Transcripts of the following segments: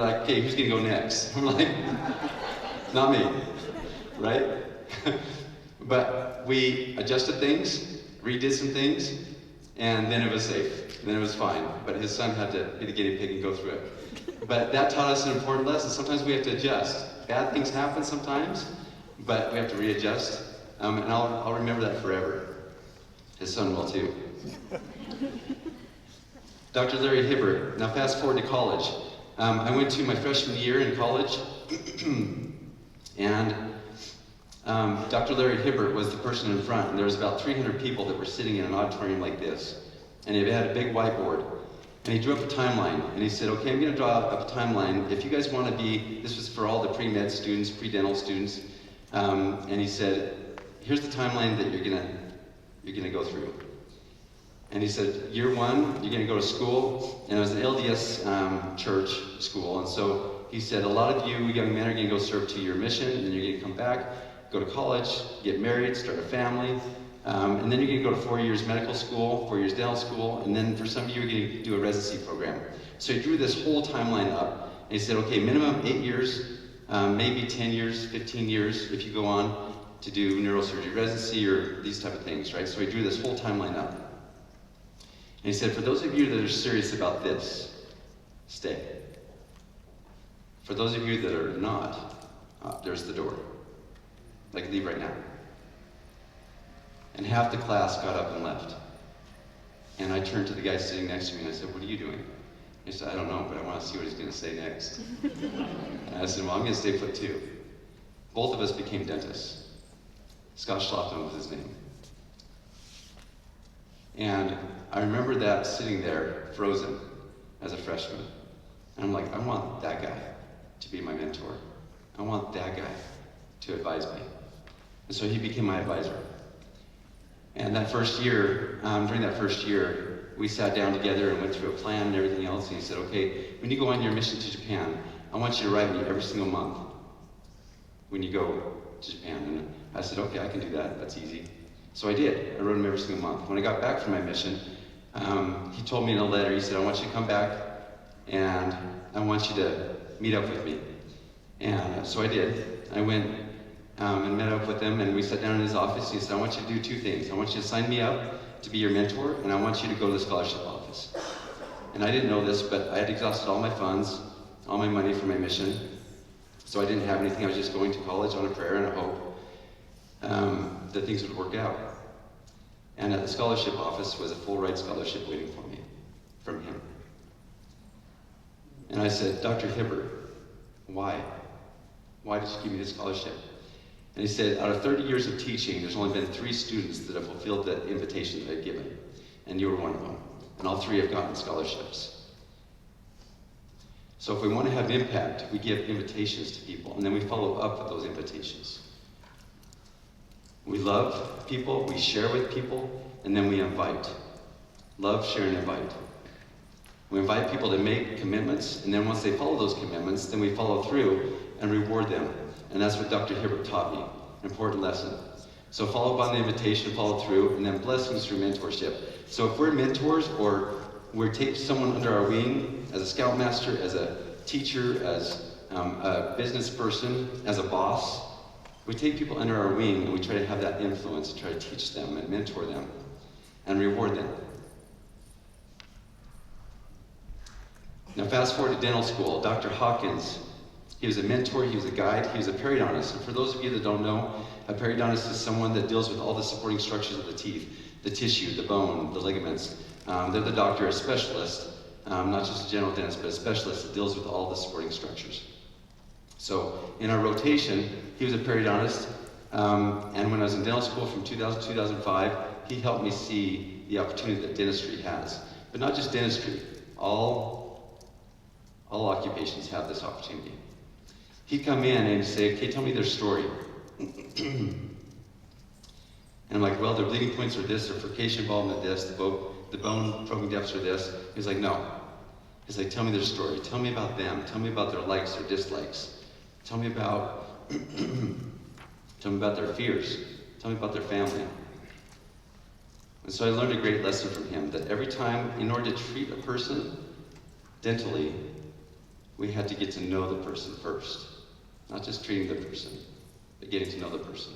like, okay, who's gonna go next? I'm like, not me, right? But we adjusted things, redid some things, and then it was safe. And then it was fine. But his son had to be the guinea pig and go through it. But that taught us an important lesson. Sometimes we have to adjust. Bad things happen sometimes, but we have to readjust. And I'll remember that forever. His son will too. Dr. Larry Hibbert. Now fast forward to college. I went to my freshman year in college, and Dr. Larry Hibbert was the person in front, and there was about 300 people that were sitting in an auditorium like this. And he had a big whiteboard, and he drew up a timeline, and he said, okay, I'm gonna draw up a timeline. If you guys wanna be, this was for all the pre-med students, pre-dental students, and he said, here's the timeline that you're gonna go through. And he said, year one, you're gonna go to school, and it was an LDS church school, and so he said, a lot of you young men are gonna go serve 2-year mission, and then you're gonna come back, go to college, get married, start a family, and then you're going to go to 4 years medical school, 4 years dental school, and then for some of you, you're going to do a residency program. So he drew this whole timeline up, and he said, okay, minimum 8 years, maybe 10 years, 15 years, if you go on to do neurosurgery residency or these type of things, right? So he drew this whole timeline up. And he said, for those of you that are serious about this, stay. For those of you that are not, there's the door. Like, leave right now. And half the class got up and left. And I turned to the guy sitting next to me and I said, what are you doing? He said, I don't know, but I want to see what he's going to say next. And I said, well, I'm going to stay put too. Both of us became dentists. Scott Schlafton was his name. And I remember that sitting there, frozen, as a freshman. And I'm like, I want that guy to be my mentor. I want that guy to advise me. And so he became my advisor. And that first year, during that first year, we sat down together and went through a plan and everything else. And he said, okay, when you go on your mission to Japan, I want you to write me every single month when you go to Japan. And I said, okay, I can do that. That's easy. So I did. I wrote him every single month. When I got back from my mission, he told me in a letter, he said, I want you to come back and I want you to meet up with me. And so I did. I went and met up with him, and we sat down in his office. He said, I want you to do 2 things. I want you to sign me up to be your mentor, and I want you to go to the scholarship office. And I didn't know this, but I had exhausted all my funds, all my money for my mission. So I didn't have anything. I was just going to college on a prayer and a hope that things would work out. And at the scholarship office was a full ride scholarship waiting for me from him. And I said, Dr. Hibbert, why? Why did you give me this scholarship? And he said, out of 30 years of teaching, there's only been 3 students that have fulfilled the invitation that I've given. And you were one of them. And all 3 have gotten scholarships. So if we want to have impact, we give invitations to people, and then we follow up with those invitations. We love people, we share with people, and then we invite. Love, share, and invite. We invite people to make commitments, and then once they follow those commitments, then we follow through and reward them. And that's what Dr. Hibbert taught me, an important lesson. So follow up on the invitation, follow through, and then blessings through mentorship. So if we're mentors, or we take someone under our wing as a scoutmaster, as a teacher, as a business person, as a boss, we take people under our wing and we try to have that influence, try to teach them and mentor them and reward them. Now fast forward to dental school. Dr. Hawkins, he was a mentor, he was a guide, he was a periodontist. And for those of you that don't know, a periodontist is someone that deals with all the supporting structures of the teeth, the tissue, the bone, the ligaments. They're the doctor, a specialist, not just a general dentist, but a specialist that deals with all the supporting structures. So in our rotation, he was a periodontist, and when I was in dental school from 2000 to 2005, he helped me see the opportunity that dentistry has. But not just dentistry, all occupations have this opportunity. He'd come in and say, okay, tell me their story. And I'm like, well, their bleeding points are this, their furcation involvement this, the bone probing depths are this. He's like, no. He's like, tell me their story. Tell me about them. Tell me about their likes or dislikes. Tell me about their fears. Tell me about their family. And so I learned a great lesson from him, that every time, in order to treat a person dentally, we had to get to know the person first. Not just treating the person, but getting to know the person.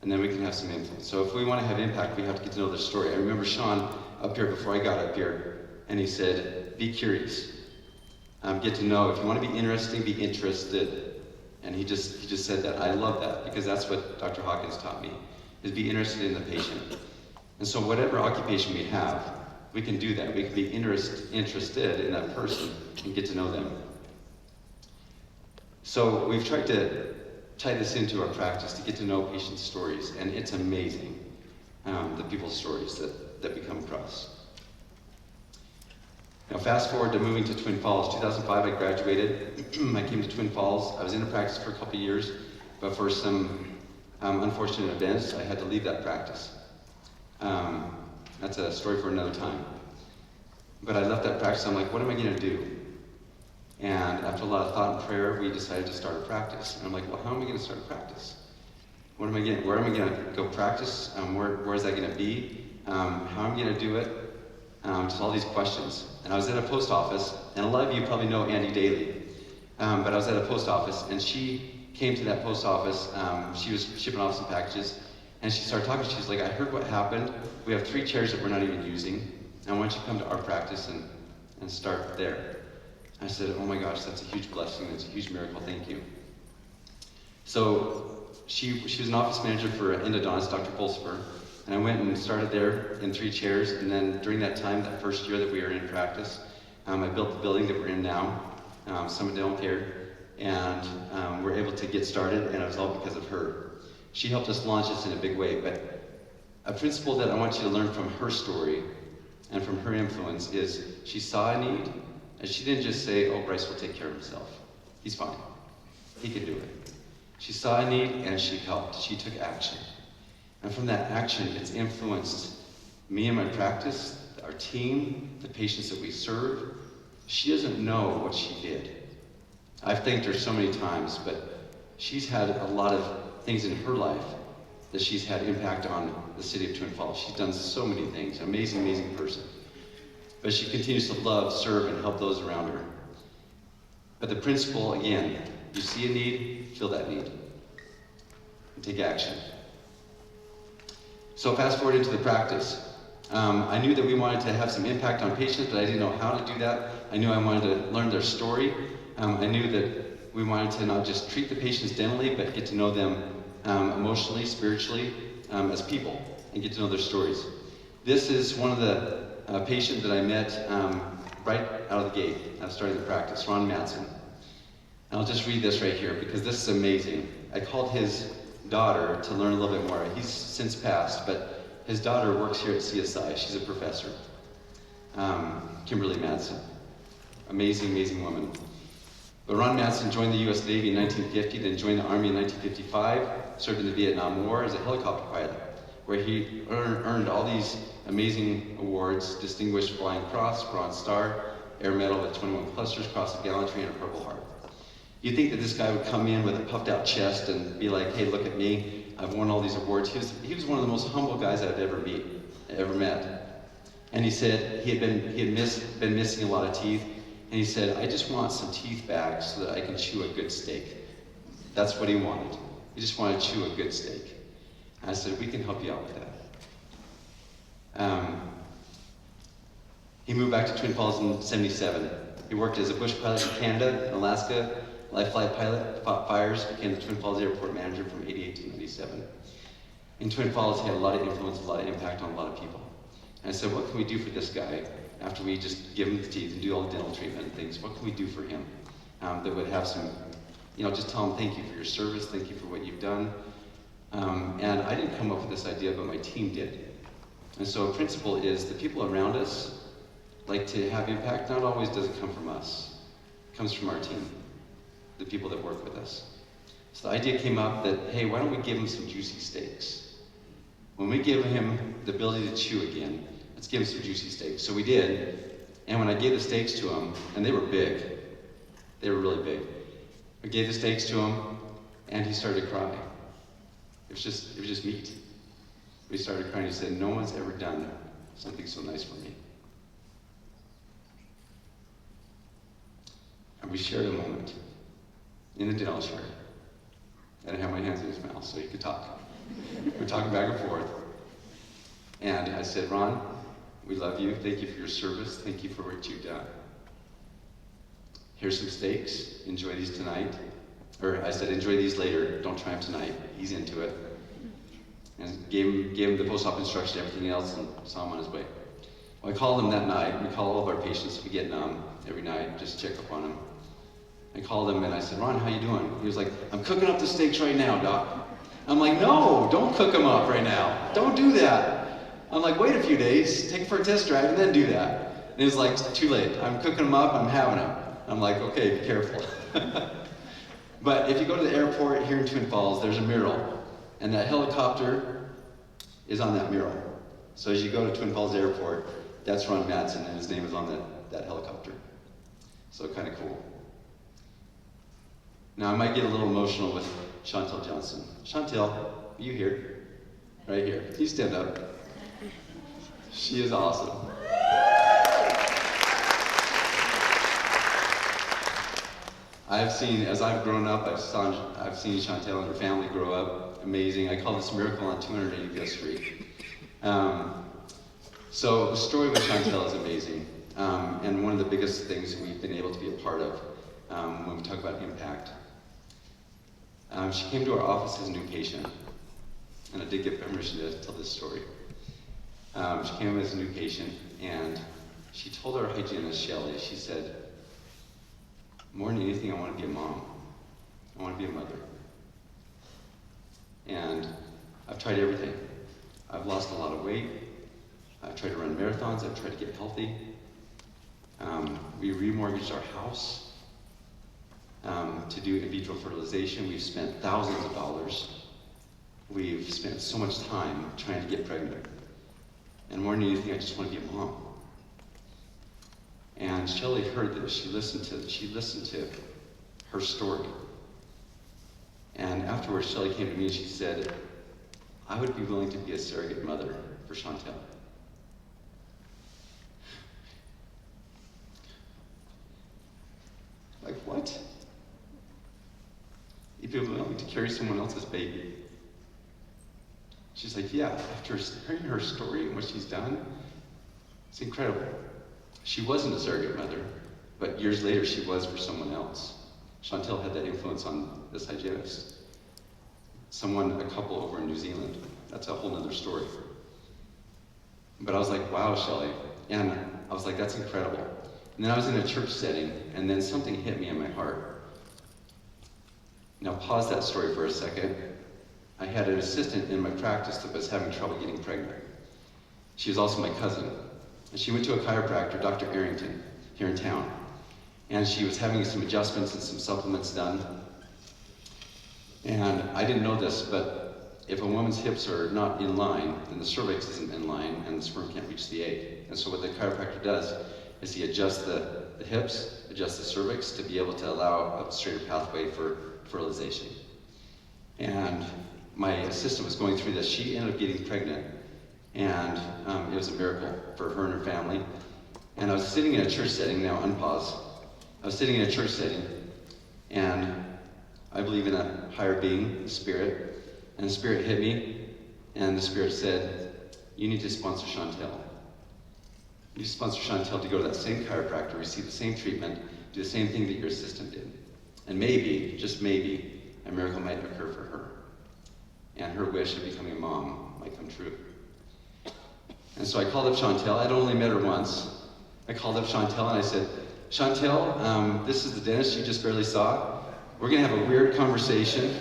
And then we can have some influence. So if we want to have impact, we have to get to know their story. I remember Sean up here before I got up here, and he said, be curious. Get to know. If you want to be interesting, be interested. And he just said that. I love that, because that's what Dr. Hawkins taught me, is be interested in the patient. And so whatever occupation we have, we can do that. We can be interested in that person and get to know them. So we've tried to tie this into our practice to get to know patients' stories, and it's amazing, the people's stories that we come across. Now fast forward to moving to Twin Falls. 2005 I graduated. I came to Twin Falls. I was in a practice for a couple of years, but for some unfortunate events, I had to leave that practice. That's a story for another time. But I left that practice. I'm like, what am I going to do? And after a lot of thought and prayer, we decided to start a practice. And I'm like, well, how am I going to start a practice? Where am I going to go practice? Where is that going to be? How am I going to do it? Just all these questions. And I was at a post office, and a lot of you probably know Andy Daly. But I was at a post office, and she came to that post office. She was shipping off some packages, and she started talking. She was like, I heard what happened. We have 3 chairs that we're not even using. And why don't you come to our practice and start there? I said, oh my gosh, that's a huge blessing. That's a huge miracle. Thank you. So she was an office manager for an endodontist, Dr. Pulsifer. And I went and started there in 3 chairs. And then during that time, that first year that we were in practice, I built the building that we're in now, Summit Dental Care. And we're able to get started, and it was all because of her. She helped us launch this in a big way. But a principle that I want you to learn from her story and from her influence is she saw a need, and she didn't just say, oh, Bryce will take care of himself. He's fine. He can do it. She saw a need, and she helped. She took action. And from that action, it's influenced me and my practice, our team, the patients that we serve. She doesn't know what she did. I've thanked her so many times, but she's had a lot of things in her life that she's had impact on the city of Twin Falls. She's done so many things. Amazing, amazing person. But she continues to love, serve, and help those around her. But the principle, again, you see a need, fill that need. And take action. So fast forward into the practice. I knew that we wanted to have some impact on patients, but I didn't know how to do that. I knew I wanted to learn their story. I knew that we wanted to not just treat the patients dentally, but get to know them emotionally, spiritually, as people, and get to know their stories. This is one of the patient that I met right out of the gate, starting the practice, Ron Madsen. And I'll just read this right here, because this is amazing. I called his daughter to learn a little bit more. He's since passed, but his daughter works here at CSI. She's a professor. Kimberly Madsen. Amazing, amazing woman. But Ron Madsen joined the U.S. Navy in 1950, then joined the Army in 1955, served in the Vietnam War as a helicopter pilot, where he earned all these amazing awards: Distinguished Flying Cross, Bronze Star, Air Medal with 21 clusters, Cross of Gallantry, and a Purple Heart. You'd think that this guy would come in with a puffed out chest and be like, hey, look at me, I've won all these awards. He was one of the most humble guys I've ever met. And he said he had been missing a lot of teeth, and he said, I just want some teeth back so that I can chew a good steak. That's what he wanted. He just wanted to chew a good steak. And I said, we can help you out with that. He moved back to Twin Falls in '77. He worked as a bush pilot in Canada and Alaska, life flight pilot, fought fires, became the Twin Falls airport manager from '88 to '97. In Twin Falls, he had a lot of influence, a lot of impact on a lot of people. And I said, what can we do for this guy after we just give him the teeth and do all the dental treatment and things? What can we do for him that would have some, just tell him thank you for your service, thank you for what you've done. And I didn't come up with this idea, but my team did. And so a principle is the people around us like to have impact. Not always does it come from us. It comes from our team, the people that work with us. So the idea came up that, hey, why don't we give him some juicy steaks? When we give him the ability to chew again, let's give him some juicy steaks. So we did, and when I gave the steaks to him, and they were big, they were really big. I gave the steaks to him, and he started to cry. It was just meat. He started crying. He said, no one's ever done something so nice for me. And we shared a moment in the dental chair. And I had my hands in his mouth so he could talk. We're talking back and forth. And I said, Ron, we love you. Thank you for your service. Thank you for what you've done. Here's some steaks. Enjoy these tonight. Or I said, enjoy these later. Don't try them tonight. He's into it. And gave him the post-op instruction, everything else, and saw him on his way. Well, I called him that night. We call all of our patients. We get every night, just check up on him. I called him and I said, Ron, how you doing? He was like, I'm cooking up the steaks right now, Doc. I'm like, no, don't cook them up right now. Don't do that. I'm like, wait a few days, take it for a test drive, and then do that. And he's like, too late. I'm cooking them up, I'm having them. I'm like, okay, be careful. But if you go to the airport here in Twin Falls, there's a mural. And that helicopter is on that mural. So as you go to Twin Falls Airport, that's Ron Madsen, and his name is on that helicopter. So kind of cool. Now I might get a little emotional with Chantel Johnson. Chantel, you here? Right here. You stand up. She is awesome. I've seen, as I've grown up, I've seen Chantel and her family grow up. Amazing. I call this Miracle on 285th Street. So the story with Chantel is amazing. And one of the biggest things we've been able to be a part of when we talk about impact. She came to our office as a new patient, and I did get permission to tell this story. She came as a new patient, and she told our hygienist, Shelley, she said, more than anything, I want to be a mom. I want to be a mother. And I've tried everything. I've lost a lot of weight. I've tried to run marathons. I've tried to get healthy. We remortgaged our house to do in vitro fertilization. We've spent thousands of dollars. We've spent so much time trying to get pregnant. And more than anything, I just want to be a mom. And Shelley heard this. She listened to her story. And afterwards, Shelley came to me and she said, I would be willing to be a surrogate mother for Chantel. Like, what? You'd be willing to carry someone else's baby? She's like, yeah, after hearing her story and what she's done, it's incredible. She wasn't a surrogate mother, but years later she was for someone else. Chantel had that influence on this hygienist. A couple over in New Zealand. That's a whole other story. But I was like, wow, Shelley. And I was like, that's incredible. And then I was in a church setting, and then something hit me in my heart. Now pause that story for a second. I had an assistant in my practice that was having trouble getting pregnant. She was also my cousin. And she went to a chiropractor, Dr. Arrington, here in town. And she was having some adjustments and some supplements done. And I didn't know this, but if a woman's hips are not in line, then the cervix isn't in line and the sperm can't reach the egg. And so what the chiropractor does is he adjusts the hips, adjusts the cervix to be able to allow a straighter pathway for fertilization. And my assistant was going through this. She ended up getting pregnant. And it was a miracle for her and her family. And I was sitting in a church setting, now unpause. I was sitting in a church setting, and I believe in a higher being, the Spirit. And the Spirit hit me, and the Spirit said, you need to sponsor Chantel. You need to sponsor Chantel to go to that same chiropractor, receive the same treatment, do the same thing that your assistant did. And maybe, just maybe, a miracle might occur for her. And her wish of becoming a mom might come true. And so I called up Chantel. I'd only met her once. I called up Chantel and I said, Chantel, this is the dentist you just barely saw. We're gonna have a weird conversation.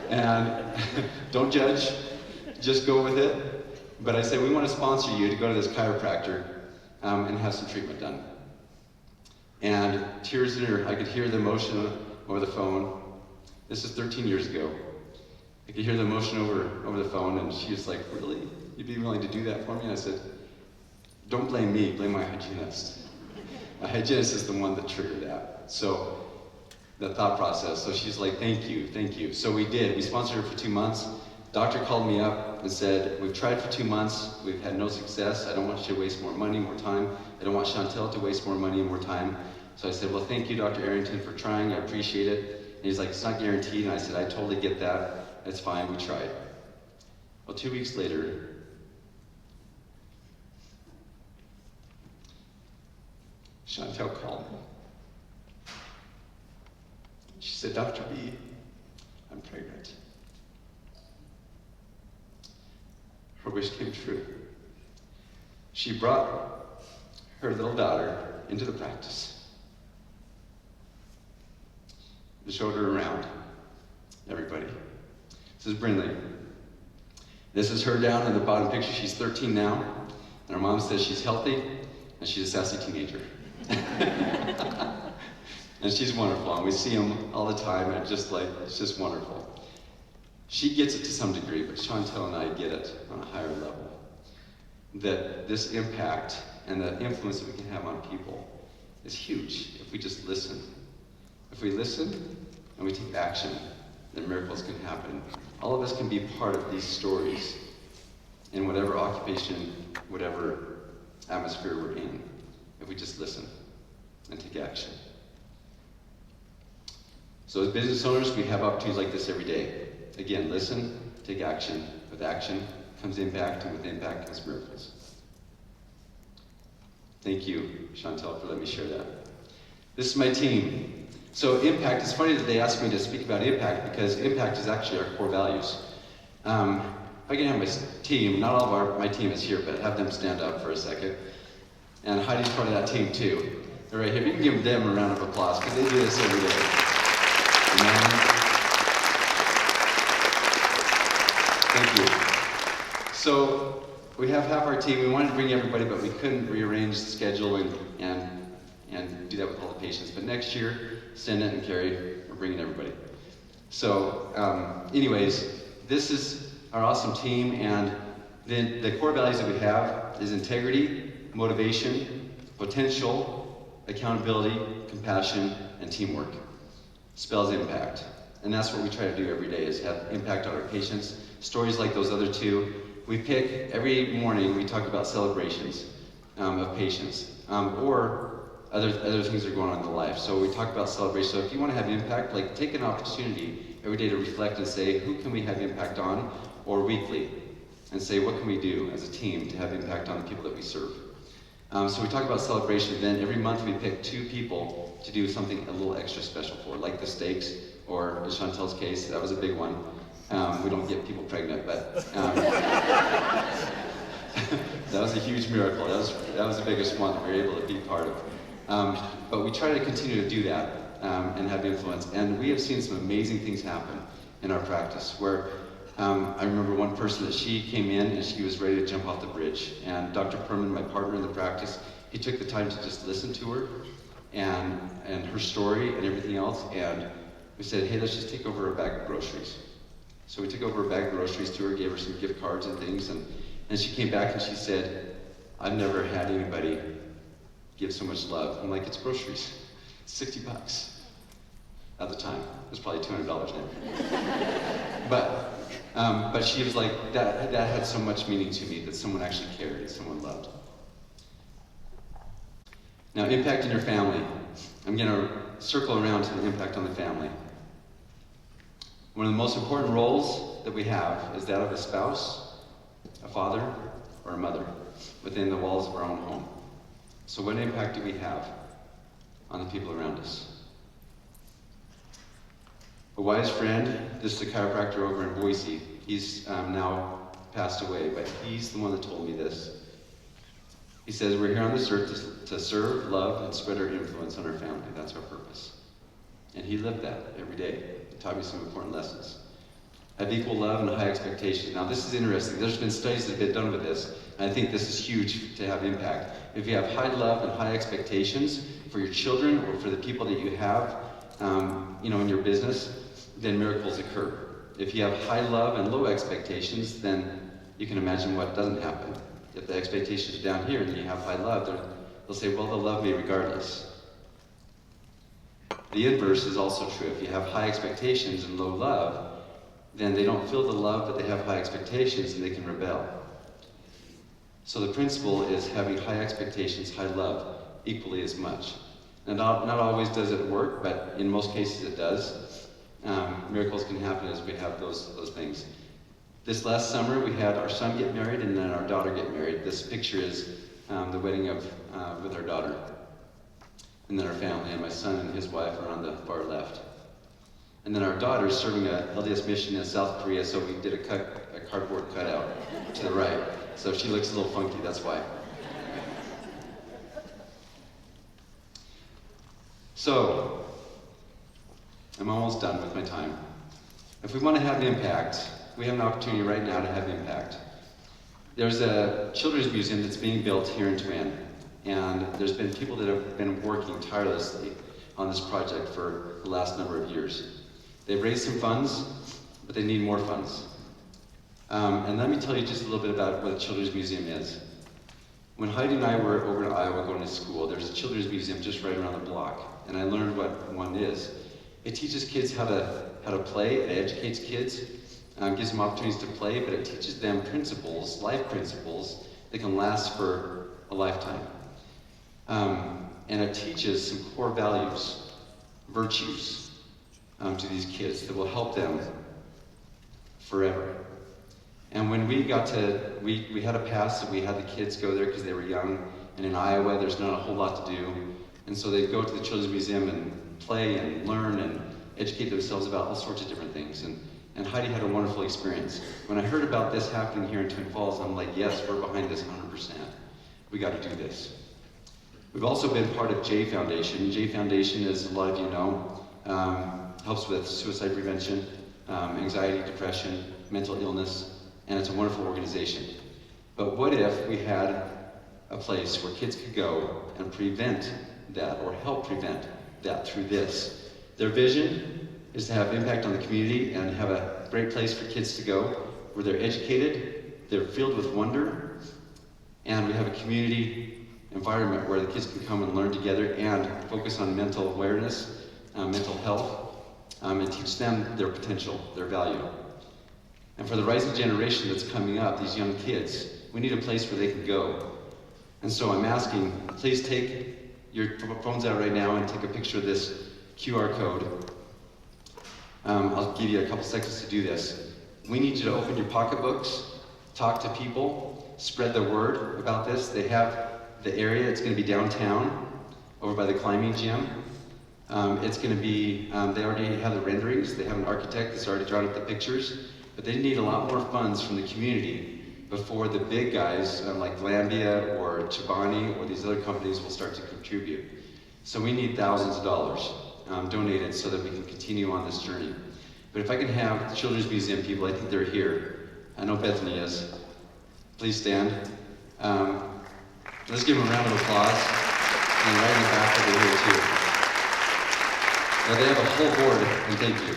And don't judge, just go with it. But I said, we want to sponsor you to go to this chiropractor and have some treatment done. And tears in her, I could hear the emotion over the phone. This is 13 years ago. I could hear the emotion over the phone, and she was like, really? You'd be willing to do that for me? And I said, don't blame me, blame my hygienist. My hygienist is the one that triggered that. So, the thought process. So she's like, thank you, thank you. So we did. We sponsored her for 2 months. Doctor called me up and said, we've tried for 2 months. We've had no success. I don't want you to waste more money, more time. I don't want Chantel to waste more money and more time. So I said, well, thank you, Dr. Arrington, for trying. I appreciate it. And he's like, it's not guaranteed. And I said, I totally get that. It's fine. We tried. Well, 2 weeks later, Chantel called me. She said, Dr. B, I'm pregnant. Her wish came true. She brought her little daughter into the practice and showed her around. Everybody. This is Brinley. This is her down in the bottom picture. She's 13 now, and her mom says she's healthy, and she's a sassy teenager. And she's wonderful, and we see them all the time, and it's just wonderful. She gets it to some degree, but Chantel and I get it on a higher level. That this impact and the influence that we can have on people is huge if we just listen. If we listen and we take action, then miracles can happen. All of us can be part of these stories in whatever occupation, whatever atmosphere we're in, if we just listen and take action. So as business owners, we have opportunities like this every day. Again, listen, take action. With action comes impact, and with impact comes miracles. Thank you, Chantel, for letting me share that. This is my team. So impact, it's funny that they asked me to speak about impact because impact is actually our core values. If I can have my team, not all of my team is here, but have them stand up for a second. And Heidi's part of that team too. They're right here. You can give them a round of applause because they do this every day. Amen. Thank you. So we have half our team. We wanted to bring everybody, but we couldn't rearrange the schedule and do that with all the patients. But next year, Sennett and Carrie are bringing everybody. So anyways, this is our awesome team, and then the core values that we have is integrity, motivation, potential, accountability, compassion, and teamwork. Spells impact. And that's what we try to do every day, is have impact on our patients. Stories like those other two. We pick, every morning we talk about celebrations of patients, or other things that are going on in their life. So we talk about celebrations. So if you want to have impact, like take an opportunity every day to reflect and say, who can we have impact on? Or weekly, and say, what can we do as a team to have impact on the people that we serve? So we talk about celebration. Then every month we pick 2 people to do something a little extra special for, like the steaks, or in Chantel's case, that was a big one. We don't get people pregnant, but that was a huge miracle. That was the biggest one that we were able to be part of. But we try to continue to do that and have influence. And we have seen some amazing things happen in our practice, where I remember one person that she came in and she was ready to jump off the bridge. And Dr. Perman, my partner in the practice, he took the time to just listen to her and her story and everything else. And we said, hey, let's just take over a bag of groceries. So we took over a bag of groceries to her, gave her some gift cards and things. And she came back and she said, I've never had anybody give so much love. I'm like, it's groceries. It's $60 at the time. It was probably $200 now. But she was like, that had so much meaning to me, that someone actually cared, that someone loved. Now, impact in your family. I'm going to circle around to the impact on the family. One of the most important roles that we have is that of a spouse, a father, or a mother within the walls of our own home. So what impact do we have on the people around us? A wise friend, this is a chiropractor over in Boise. He's now passed away, but he's the one that told me this. He says, we're here on this earth to serve, love, and spread our influence on our family. That's our purpose. And he lived that every day. He taught me some important lessons. Have equal love and high expectations. Now this is interesting. There's been studies that have been done with this, and I think this is huge to have impact. If you have high love and high expectations for your children or for the people that you have, in your business, then miracles occur. If you have high love and low expectations, then you can imagine what doesn't happen. If the expectations are down here and you have high love, they'll say, well, they'll love me regardless. The inverse is also true. If you have high expectations and low love, then they don't feel the love, but they have high expectations and they can rebel. So the principle is having high expectations, high love, equally as much. And not always does it work, but in most cases it does. Miracles can happen as we have those things. This last summer we had our son get married and then our daughter get married. This picture is the wedding with our daughter. And then our family, and my son and his wife are on the far left. And then our daughter is serving a LDS mission in South Korea, so we did a cardboard cutout to the right. So if she looks a little funky, that's why. So, I'm almost done with my time. If we want to have an impact, we have an opportunity right now to have impact. There's a children's museum that's being built here in Tuan, and there's been people that have been working tirelessly on this project for the last number of years. They've raised some funds, but they need more funds. And let me tell you just a little bit about what a children's museum is. When Heidi and I were over in Iowa going to school, there's a children's museum just right around the block, and I learned what one is. It teaches kids how to play, it educates kids, gives them opportunities to play, but it teaches them principles, life principles, that can last for a lifetime. And it teaches some core values, virtues, to these kids that will help them forever. And when we got to, we had a pass that we had the kids go there because they were young, and in Iowa there's not a whole lot to do. And so they go to the Children's Museum and play and learn and educate themselves about all sorts of different things. And Heidi had a wonderful experience. When I heard about this happening here in Twin Falls, I'm like, yes, we're behind this 100%. We got to do this. We've also been part of J Foundation. J Foundation, as a lot of you know, helps with suicide prevention, anxiety, depression, mental illness, and it's a wonderful organization. But what if we had a place where kids could go and prevent that, or help prevent that through this? Their vision is to have impact on the community and have a great place for kids to go, where they're educated, they're filled with wonder, and we have a community environment where the kids can come and learn together and focus on mental awareness, mental health, and teach them their potential, their value. And for the rising generation that's coming up, these young kids, we need a place where they can go. And so I'm asking, please take your phones out right now and take a picture of this QR code. I'll give you a couple seconds to do this. We need you to open your pocketbooks, talk to people, spread the word about this. They have the area, it's going to be downtown, over by the climbing gym. It's going to be, they already have the renderings, they have an architect that's already drawn up the pictures, but they need a lot more funds from the community before the big guys like Glambia or Chobani or these other companies will start to contribute. So we need thousands of dollars donated so that we can continue on this journey. But if I can have the Children's Museum people, I think they're here. I know Bethany is. Please stand. Let's give them a round of applause. And right in the back over here too. Now they have a whole board, and thank you.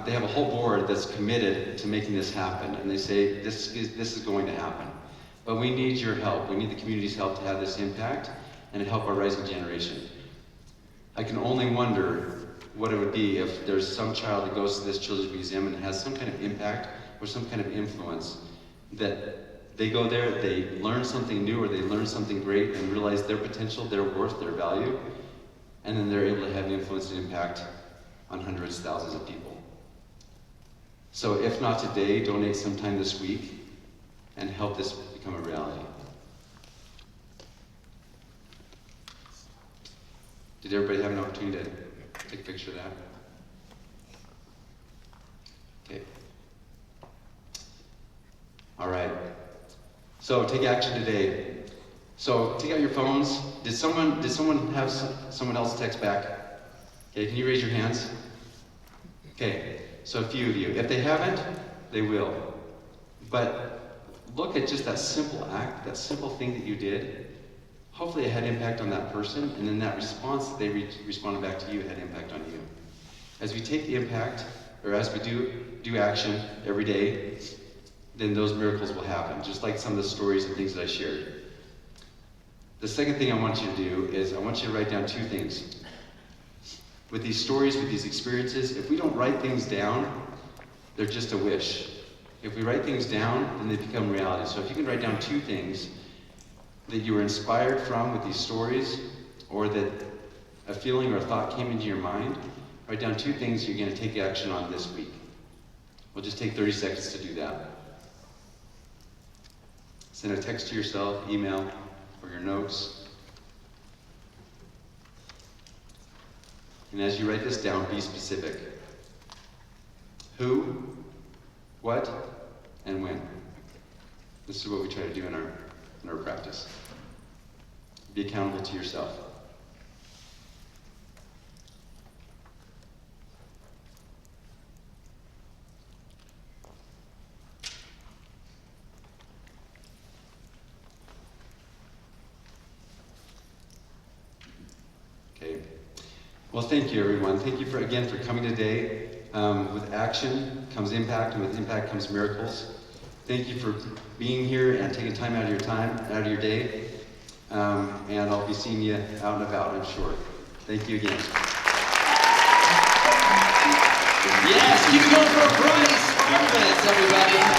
They have a whole board that's committed to making this happen, and they say this is going to happen. But we need your help. We need the community's help to have this impact and to help our rising generation. I can only wonder what it would be if there's some child that goes to this Children's Museum and has some kind of impact or some kind of influence, that they go there, they learn something new or they learn something great and realize their potential, their worth, their value, and then they're able to have influence and impact on hundreds, thousands of people. So if not today, donate sometime this week and help this become a reality. Did everybody have an opportunity to take a picture of that? Okay. All right. So take action today. So take out your phones. Did someone have someone else text back? Okay, can you raise your hands? Okay, so a few of you. If they haven't, they will. But look at just that simple act, that simple thing that you did. Hopefully it had impact on that person, and then that response that they responded back to you had impact on you. As we take the impact, or as we do action every day, then those miracles will happen, just like some of the stories and things that I shared. The second thing I want you to do is I want you to write down two things. With these stories, with these experiences, if we don't write things down, they're just a wish. If we write things down, then they become reality. So if you can write down two things that you were inspired from with these stories, or that a feeling or a thought came into your mind, write down 2 things you're going to take action on this week. We'll just take 30 seconds to do that. Send a text to yourself, email, or your notes. And as you write this down, be specific. Who, what, and when. This is what we try to do in our practice. Be accountable to yourself. Okay. Well, thank you, everyone. Thank you again for coming today. With action comes impact, and with impact comes miracles. Thank you for being here and taking time out of your day. And I'll be seeing you out and about, I'm sure. Thank you again. Yes, keep it going for Bryce Barfuss, everybody.